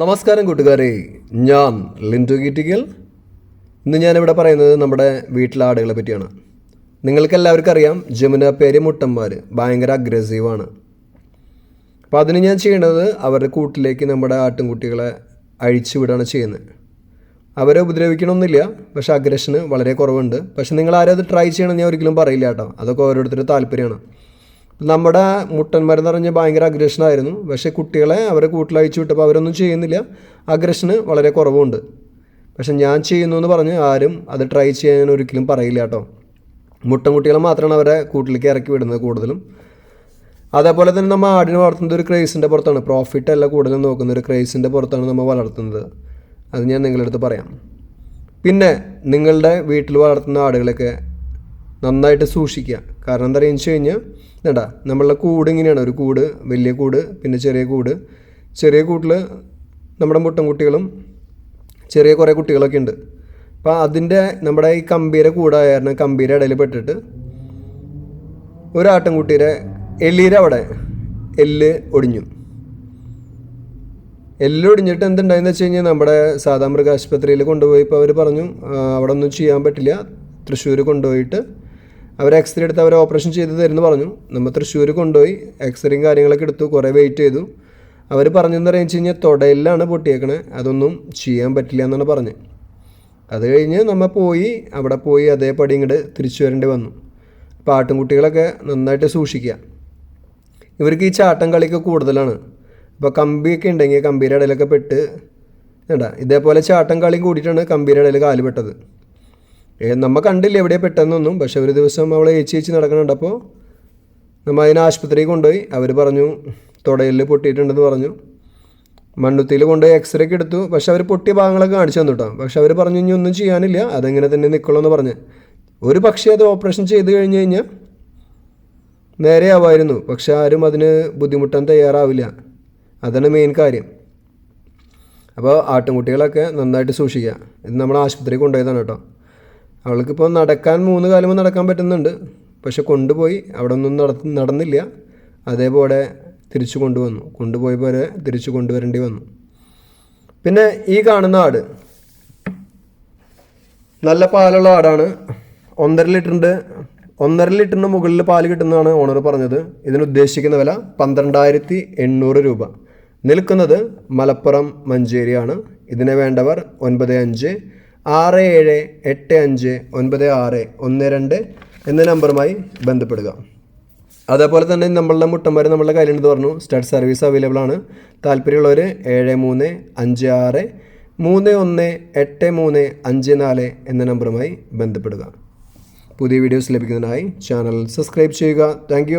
നമസ്കാരം കൂട്ടുകാരെ, ഞാൻ ലിൻറ്റു കീറ്റിക്കൽ. ഇന്ന് ഞാനിവിടെ പറയുന്നത് നമ്മുടെ വീട്ടിലെ ആടുകളെ പറ്റിയാണ്. നിങ്ങൾക്കെല്ലാവർക്കും അറിയാം, ജമുന പേര് മുട്ടന്മാർ ഭയങ്കര അഗ്രസീവാണ്. അപ്പോൾ അതിന് ഞാൻ ചെയ്യേണ്ടത് അവരുടെ കൂട്ടിലേക്ക് നമ്മുടെ ആട്ടിൻകുട്ടികളെ അഴിച്ചു വിടുകയാണ് ചെയ്യുന്നത്. അവരെ ഉപദ്രവിക്കണമെന്നില്ല, പക്ഷേ അഗ്രഷന് വളരെ കുറവുണ്ട്. പക്ഷേ നിങ്ങൾ ആരും അത് ട്രൈ ചെയ്യണമെന്ന് ഞാൻ ഒരിക്കലും പറയില്ല കേട്ടോ. അതൊക്കെ ഓരോരുത്തരുടെ താല്പര്യമാണ്. നമ്മുടെ മുട്ടന്മാരെന്ന് പറഞ്ഞാൽ ഭയങ്കര അഗ്രഷനായിരുന്നു. പക്ഷേ കുട്ടികളെ അവരെ കൂട്ടിലയച്ചു വിട്ടപ്പോൾ അവരൊന്നും ചെയ്യുന്നില്ല, അഗ്രഷന് വളരെ കുറവുണ്ട്. പക്ഷെ ഞാൻ ചെയ്യുന്നു എന്ന് പറഞ്ഞ് ആരും അത് ട്രൈ ചെയ്യാൻ ഒരിക്കലും പറയില്ല കേട്ടോ. കുട്ടികളെ മാത്രമാണ് അവരെ കൂട്ടിലേക്ക് ഇറക്കി വിടുന്നത് കൂടുതലും. അതേപോലെ തന്നെ നമ്മൾ ആടിനെ വളർത്തുന്നത് ഒരു ക്രേസിൻ്റെ പുറത്താണ്. പ്രോഫിറ്റ് അല്ല കൂടുതലും നോക്കുന്നത്, ഒരു ക്രേസിൻ്റെ പുറത്താണ് നമ്മൾ വളർത്തുന്നത്. അത് ഞാൻ നിങ്ങളുടെ അടുത്ത് പറയാം. പിന്നെ നിങ്ങളുടെ വീട്ടിൽ വളർത്തുന്ന ആടുകളൊക്കെ നന്നായിട്ട് സൂക്ഷിക്കുക. കാരണം എന്താ പറയുക വെച്ച് കഴിഞ്ഞാൽ, വേണ്ട, നമ്മളുടെ കൂട് ഇങ്ങനെയാണ്. ഒരു കൂട്, വലിയ കൂട്, പിന്നെ ചെറിയ കൂട്. ചെറിയ കൂട്ടിൽ നമ്മുടെ കുട്ടികളും ചെറിയ കുറേ കുട്ടികളൊക്കെ ഉണ്ട്. അപ്പോൾ അതിൻ്റെ നമ്മുടെ ഈ കമ്പീര കൂടായ കാരണം കമ്പീര ഇടയിൽ പെട്ടിട്ട് ഒരു ആട്ടിൻകുട്ടിയുടെ എല്ലിയുടെ അവിടെ എല്ല് ഒടിഞ്ഞു. എല്ലൊടിഞ്ഞിട്ട് എന്തുണ്ടായെന്ന് വെച്ച് കഴിഞ്ഞാൽ നമ്മുടെ സാധാ മൃഗാശുപത്രിയിൽ കൊണ്ടുപോയപ്പോൾ അവർ പറഞ്ഞു അവിടെ ഒന്നും ചെയ്യാൻ പറ്റില്ല. തൃശ്ശൂർ കൊണ്ടുപോയിട്ട് അവർ എക്സ്റേ എടുത്ത് അവർ ഓപ്പറേഷൻ ചെയ്ത് തരുമെന്ന് പറഞ്ഞു. നമ്മൾ തൃശ്ശൂർ കൊണ്ടുപോയി എക്സ്റേയും കാര്യങ്ങളൊക്കെ എടുത്തു, കുറേ വെയിറ്റ് ചെയ്തു. അവർ പറഞ്ഞെന്ന് പറയുന്നത് കഴിഞ്ഞാൽ തുടയിലാണ് പൊട്ടിയേക്കണേ, അതൊന്നും ചെയ്യാൻ പറ്റില്ല എന്നാണ് പറഞ്ഞത്. അത് കഴിഞ്ഞ് നമ്മൾ അവിടെ പോയി അതേപടി ഇങ്ങോട്ട് തിരിച്ചു വരേണ്ടി വന്നു. അപ്പോൾ ആട്ടിൻകുട്ടികളൊക്കെ നന്നായിട്ട് സൂക്ഷിക്കുക. ഇവർക്ക് ഈ ചാട്ടം കളിയൊക്കെ കൂടുതലാണ്. അപ്പോൾ കമ്പിയൊക്കെ ഉണ്ടെങ്കിൽ കമ്പിയുടെ ഇടയിലൊക്കെ പെട്ട് വേണ്ട, ഇതേപോലെ ചാട്ടം കളി കൂടിയിട്ടാണ് കമ്പിയുടെ ഇടയിൽ കാല് പെട്ടത്. നമ്മൾ കണ്ടില്ല എവിടെയാണ് പെട്ടെന്നൊന്നും. പക്ഷെ ഒരു ദിവസം അവളെ ഏച്ചി നടക്കണുണ്ടപ്പോൾ നമ്മൾ അതിനെ ആശുപത്രിയിൽ കൊണ്ടുപോയി. അവർ പറഞ്ഞു തുടയിൽ പൊട്ടിയിട്ടുണ്ടെന്ന് പറഞ്ഞു. മണ്ണുത്തിയിൽ കൊണ്ടുപോയി എക്സ്റേ ഒക്കെ എടുത്തു. പക്ഷെ അവർ പൊട്ടിയ ഭാഗങ്ങളൊക്കെ കാണിച്ചു തന്നു കേട്ടോ. പക്ഷെ അവർ പറഞ്ഞു ഇനി ഒന്നും ചെയ്യാനില്ല, അതെങ്ങനെ തന്നെ നിൽക്കുള്ളൂ എന്ന് പറഞ്ഞ്. ഒരു പക്ഷേ അത് ഓപ്പറേഷൻ ചെയ്ത് കഴിഞ്ഞ് കഴിഞ്ഞാൽ നേരെ ആവുമായിരുന്നു. പക്ഷെ ആരും അതിന് ബുദ്ധിമുട്ടാൻ തയ്യാറാവില്ല. അതാണ് മെയിൻ കാര്യം. അപ്പോൾ ആട്ടിൻകുട്ടികളൊക്കെ നന്നായിട്ട് സൂക്ഷിക്കുക. ഇത് നമ്മൾ ആശുപത്രിയിൽ കൊണ്ടുപോയതാണ് കേട്ടോ. അവൾക്കിപ്പോൾ നടക്കാൻ 3 കാലുമ്പോൾ നടക്കാൻ പറ്റുന്നുണ്ട്. പക്ഷെ കൊണ്ടുപോയി അവിടെ ഒന്നും നടന്നില്ല. അതേപോലെ തിരിച്ചു കൊണ്ടുപോയപ്പോൾ വരെ തിരിച്ചു കൊണ്ടുവരേണ്ടി വന്നു. പിന്നെ ഈ കാണുന്ന ആട് നല്ല പാലുള്ള ആടാണ്. 1.5 ലിറ്ററിന് മുകളിൽ പാല് കിട്ടുന്നതാണ് ഓണർ പറഞ്ഞത്. ഇതിനുദ്ദേശിക്കുന്ന വില 12,800 രൂപ. നിൽക്കുന്നത് മലപ്പുറം മഞ്ചേരിയാണ്. ഇതിനെ വേണ്ടവർ 9567859612 എന്ന നമ്പറുമായി ബന്ധപ്പെടുക. അതേപോലെ തന്നെ നമ്മളുടെ മുട്ടന്മാർ നമ്മളുടെ കയ്യിലുണ്ടെന്ന് പറഞ്ഞു. സ്റ്റഡ് സർവീസ് അവൈലബിൾ ആണ്. താല്പര്യമുള്ളവർ 7356318354 എന്ന നമ്പറുമായി ബന്ധപ്പെടുക. പുതിയ വീഡിയോസ് ലഭിക്കുന്നതിനായി ചാനൽ സബ്സ്ക്രൈബ് ചെയ്യുക. താങ്ക്